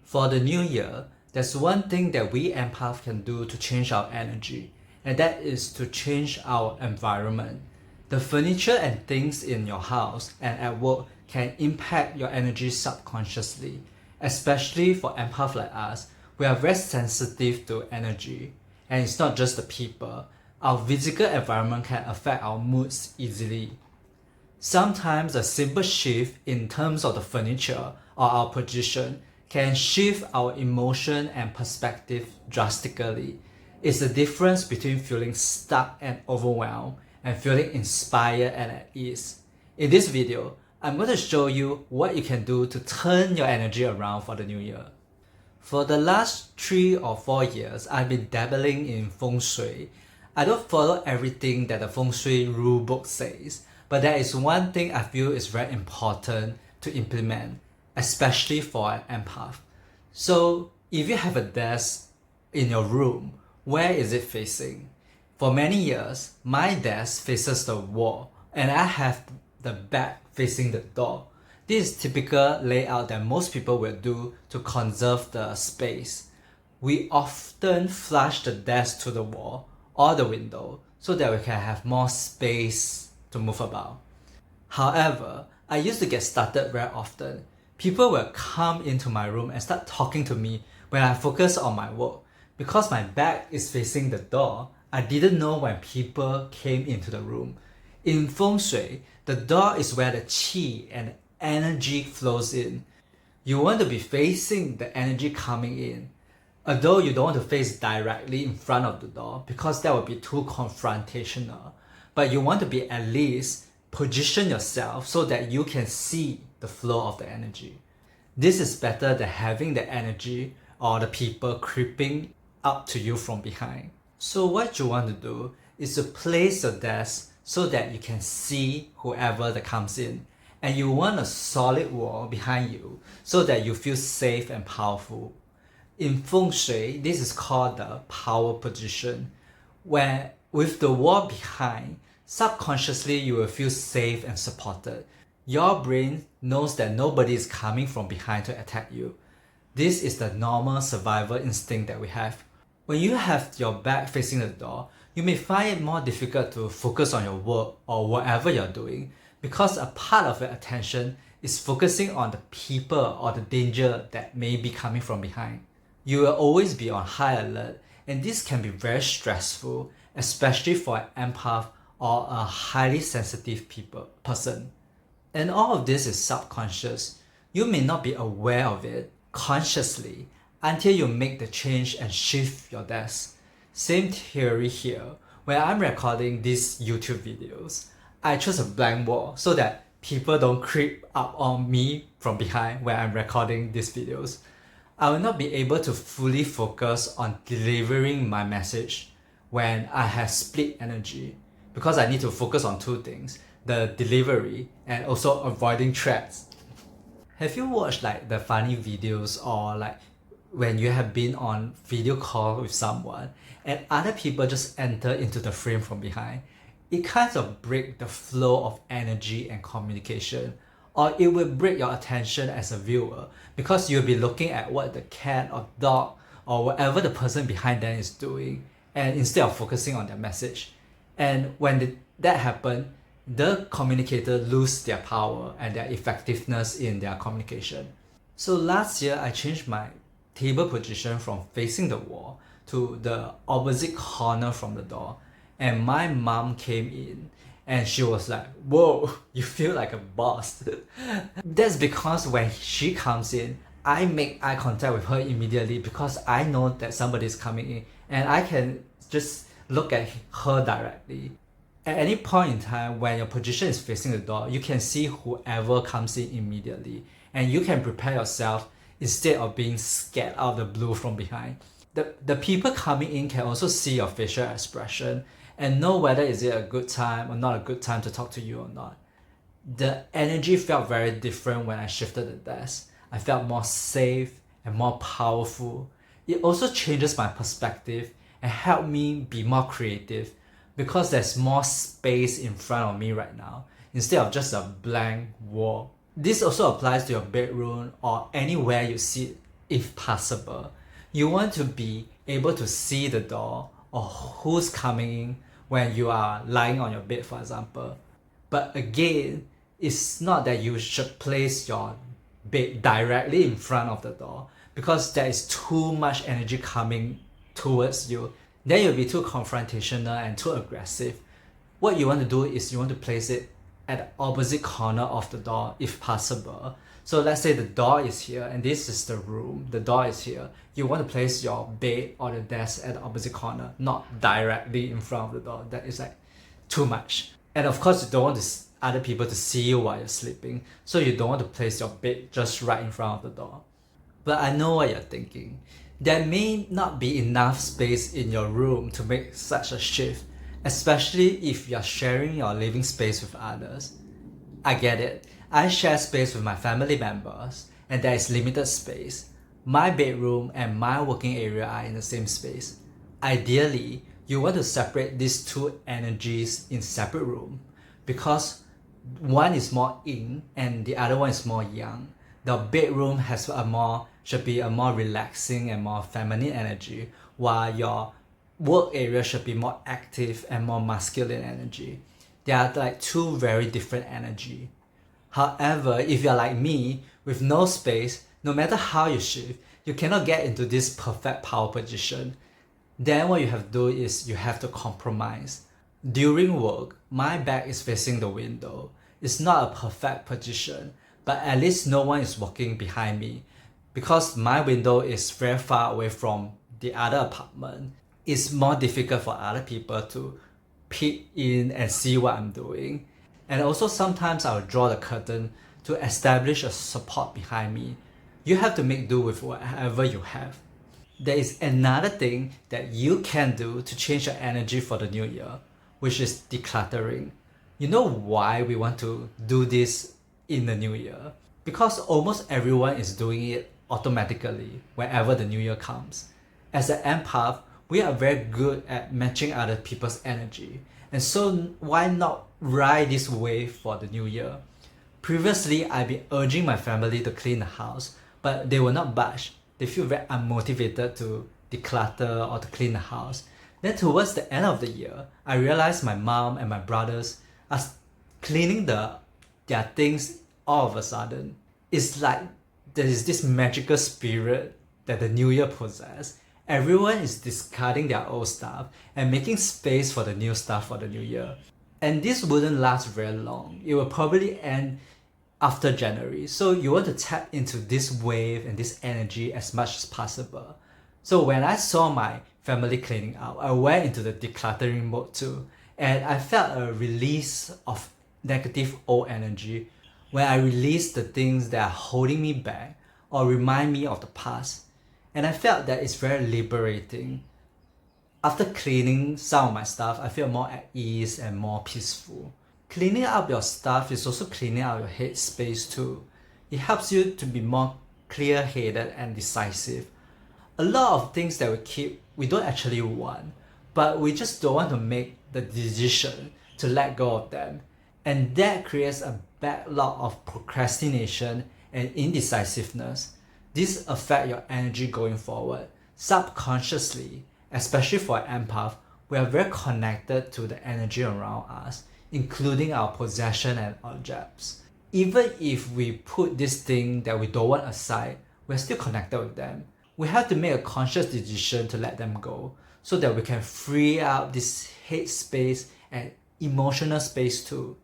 For the new year, there's one thing that we empaths can do to change our energy, and that is to change our environment. The furniture and things in your house and at work can impact your energy subconsciously. Especially for empaths like us, we are very sensitive to energy. And it's not just the people. Our physical environment can affect our moods easily. Sometimes a simple shift in terms of the furniture or our position can shift our emotion and perspective drastically. It's the difference between feeling stuck and overwhelmed and feeling inspired and at ease. In this video, I'm going to show you what you can do to turn your energy around for the new year. For the last 3 or 4 years, I've been dabbling in feng shui. I don't follow everything that the feng shui rule book says, but there is one thing I feel is very important to implement, especially for an empath. So if you have a desk in your room, where is it facing? For many years, my desk faces the wall and I have the back facing the door. This is typical layout that most people will do to conserve the space. We often flush the desk to the wall or the window so that we can have more space to move about. However, I used to get started very often. People will come into my room and start talking to me when I focus on my work. Because my back is facing the door, I didn't know when people came into the room. In feng shui, the door is where the qi and energy flows in. You want to be facing the energy coming in. Although you don't want to face directly in front of the door because that would be too confrontational. But you want to be at least position yourself so that you can see the flow of the energy. This is better than having the energy or the people creeping up to you from behind. So what you want to do is to place your desk so that you can see whoever that comes in. And you want a solid wall behind you so that you feel safe and powerful. In feng shui, this is called the power position, where with the wall behind, subconsciously you will feel safe and supported. Your brain knows that nobody is coming from behind to attack you. This is the normal survival instinct that we have. When you have your back facing the door, you may find it more difficult to focus on your work or whatever you're doing because a part of your attention is focusing on the people or the danger that may be coming from behind. You will always be on high alert, and this can be very stressful, especially for an empath or a highly sensitive person. And all of this is subconscious. You may not be aware of it consciously until you make the change and shift your desk. Same theory here. When I'm recording these YouTube videos, I chose a blank wall so that people don't creep up on me from behind when I'm recording these videos. I will not be able to fully focus on delivering my message when I have split energy because I need to focus on 2 things, the delivery and also avoiding threats. Have you watched like the funny videos or like when you have been on video call with someone and other people just enter into the frame from behind? It kind of breaks the flow of energy and communication, or it will break your attention as a viewer because you'll be looking at what the cat or dog or whatever the person behind them is doing, and instead of focusing on their message. And when that happens, the communicator lose their power and their effectiveness in their communication. So last year, I changed my table position from facing the wall to the opposite corner from the door. And my mom came in and she was like, "Whoa, you feel like a boss." That's because when she comes in, I make eye contact with her immediately because I know that somebody is coming in and I can just look at her directly. At any point in time when your position is facing the door, you can see whoever comes in immediately and you can prepare yourself instead of being scared out of the blue from behind. The people coming in can also see your facial expression and know whether is it a good time or not a good time to talk to you or not. The energy felt very different when I shifted the desk. I felt more safe and more powerful. It also changes my perspective and helped me be more creative because there's more space in front of me right now instead of just a blank wall. This also applies to your bedroom or anywhere you sit if possible. You want to be able to see the door or who's coming in when you are lying on your bed, for example. But again, it's not that you should place your bed directly in front of the door, because there is too much energy coming towards you. Then you'll be too confrontational and too aggressive. What you want to do is you want to place it at the opposite corner of the door if possible. So let's say the door is here and this is the room, the door is here. You want to place your bed or the desk at the opposite corner, not directly in front of the door. That is like too much. And of course, you don't want other people to see you while you're sleeping, so you don't want to place your bed just right in front of the door. But I know what you're thinking. There may not be enough space in your room to make such a shift, especially if you're sharing your living space with others. I get it. I share space with my family members, and there is limited space. My bedroom and my working area are in the same space. Ideally, you want to separate these two energies in separate rooms, because one is more yin and the other one is more yang. The bedroom should be a more relaxing and more feminine energy, while your work area should be more active and more masculine energy. They are like two very different energy. However, if you're like me, with no space, no matter how you shift, you cannot get into this perfect power position. Then what you have to do is you have to compromise. During work, my back is facing the window. It's not a perfect position, but at least no one is walking behind me. Because my window is very far away from the other apartment, it's more difficult for other people to peek in and see what I'm doing. And also sometimes I'll draw the curtain to establish a support behind me. You have to make do with whatever you have. There is another thing that you can do to change your energy for the new year, which is decluttering. You know why we want to do this in the new year? Because almost everyone is doing it automatically whenever the new year comes. As an empath, we are very good at matching other people's energy. And so why not ride this wave for the new year? Previously, I've been urging my family to clean the house, but they will not budge. They feel very unmotivated to declutter or to clean the house. Then towards the end of the year, I realized my mom and my brothers are cleaning their things all of a sudden. It's like there is this magical spirit that the new year possesses. Everyone is discarding their old stuff and making space for the new stuff for the new year. And this wouldn't last very long. It will probably end after January. So you want to tap into this wave and this energy as much as possible. So when I saw my family cleaning out, I went into the decluttering mode too. And I felt a release of negative old energy when I released the things that are holding me back or remind me of the past. And I felt that it's very liberating. After cleaning some of my stuff, I feel more at ease and more peaceful. Cleaning up your stuff is also cleaning out your head space too. It helps you to be more clear-headed and decisive. A lot of things that we keep, we don't actually want, but we just don't want to make the decision to let go of them. And that creates a backlog of procrastination and indecisiveness. This affects your energy going forward. Subconsciously, especially for an empath, we are very connected to the energy around us, including our possession and objects. Even if we put this thing that we don't want aside, we're still connected with them. We have to make a conscious decision to let them go so that we can free up this head space and emotional space too.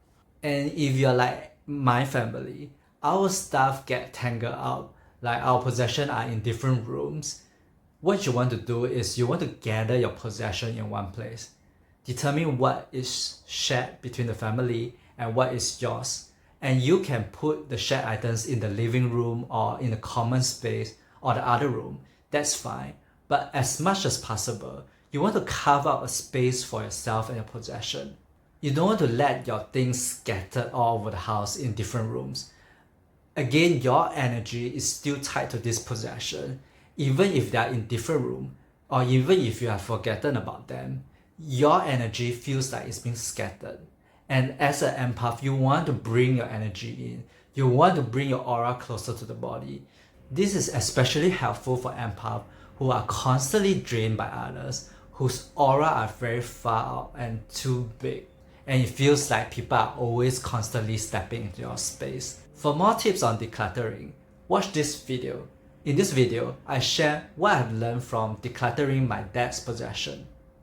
And if you're like my family, our stuff get tangled up, like our possessions are in different rooms. What you want to do is you want to gather your possession in one place. Determine what is shared between the family and what is yours. And you can put the shared items in the living room or in the common space or the other room. That's fine. But as much as possible, you want to carve out a space for yourself and your possession. You don't want to let your things scattered all over the house in different rooms. Again, your energy is still tied to this possession, even if they are in different rooms, or even if you have forgotten about them. Your energy feels like it's being scattered. And as an empath, you want to bring your energy in. You want to bring your aura closer to the body. This is especially helpful for empaths who are constantly drained by others, whose aura are very far out and too big, and it feels like people are always constantly stepping into your space. For more tips on decluttering, watch this video. In this video, I share what I've learned from decluttering my dad's possession.